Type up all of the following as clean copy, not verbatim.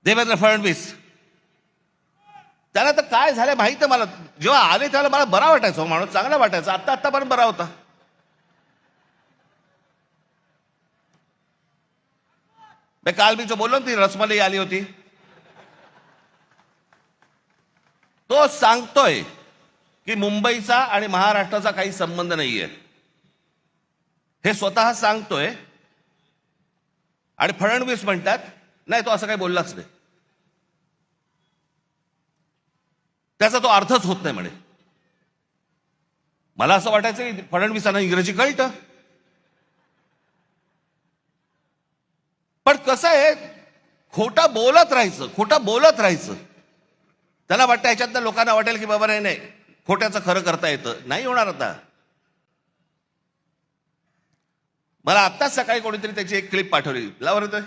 देवेंद्र फडणवीस त्याला तर काय झालं माहित आहे मला. जेव्हा आले त्याला मला बरा वाटायचा, माणूस चांगला वाटायचा. आतापर्यंत बरा होता. काल मी जो बोललो ना, ती रसमलाई आली होती, तो सांगतोय की मुंबईचा आणि महाराष्ट्राचा काही संबंध नाहीये, हे स्वतः सांगतोय. आणि फडणवीस म्हणतात नाही, तो असं काही बोललाच नाही, त्याचा तो अर्थच होत नाही म्हणे. मला असं वाटायचं की फडणवीसांना इंग्रजी कळतं, पण कसं आहे, खोटं बोलत राहायचं. त्याला वाटतं ह्याच्यातनं लोकांना वाटेल की बाबा नाही, खोट्याचं खरं करता येतं. नाही होणार. आता मला आत्ताच सकाळी कोणीतरी त्याची एक क्लिप पाठवली, लावर येतोय.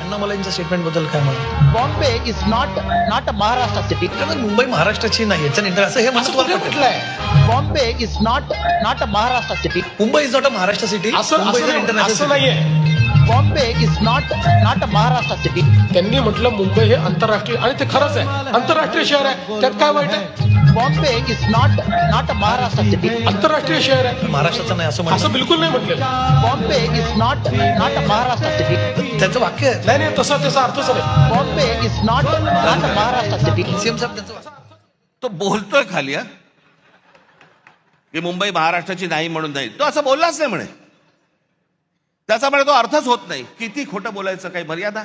अण्णामलाईंच्या स्टेटमेंट बद्दल काय म्हणा. Bombay is not a Maharashtra city. Mumbai महाराष्ट्राची नाही याचं असं हे म्हटलं. Bombay is not a Maharashtra city. Mumbai is not a Maharashtra city. असं नाहीये. Bombay is not a Maharashtra city. त्यांनी म्हटलं मुंबई हे आंतरराष्ट्रीय, आणि ते खरंच आहे, आंतरराष्ट्रीय शहर आहे. त्यात काय वाईट आहे? Bombay is not a Maharashtra city. आंतरराष्ट्रीय शहर आहे, महाराष्ट्राचं नाही असं असं बिलकुल नाही म्हटलेलं. Bombay is not a Maharashtra city. त्याचं वाक्य आहे. नाही तसा त्याचा अर्थच नाही. Bombay is not a Maharashtra city. CM साहेब त्यांचं तो बोलतोय खाली की मुंबई महाराष्ट्राची नाही म्हणून नाही. तो असं बोललाच नाही म्हणे. त्याचा म्हणे तो अर्थच होत नाही. किती खोटं बोलायचं, काही मर्यादा.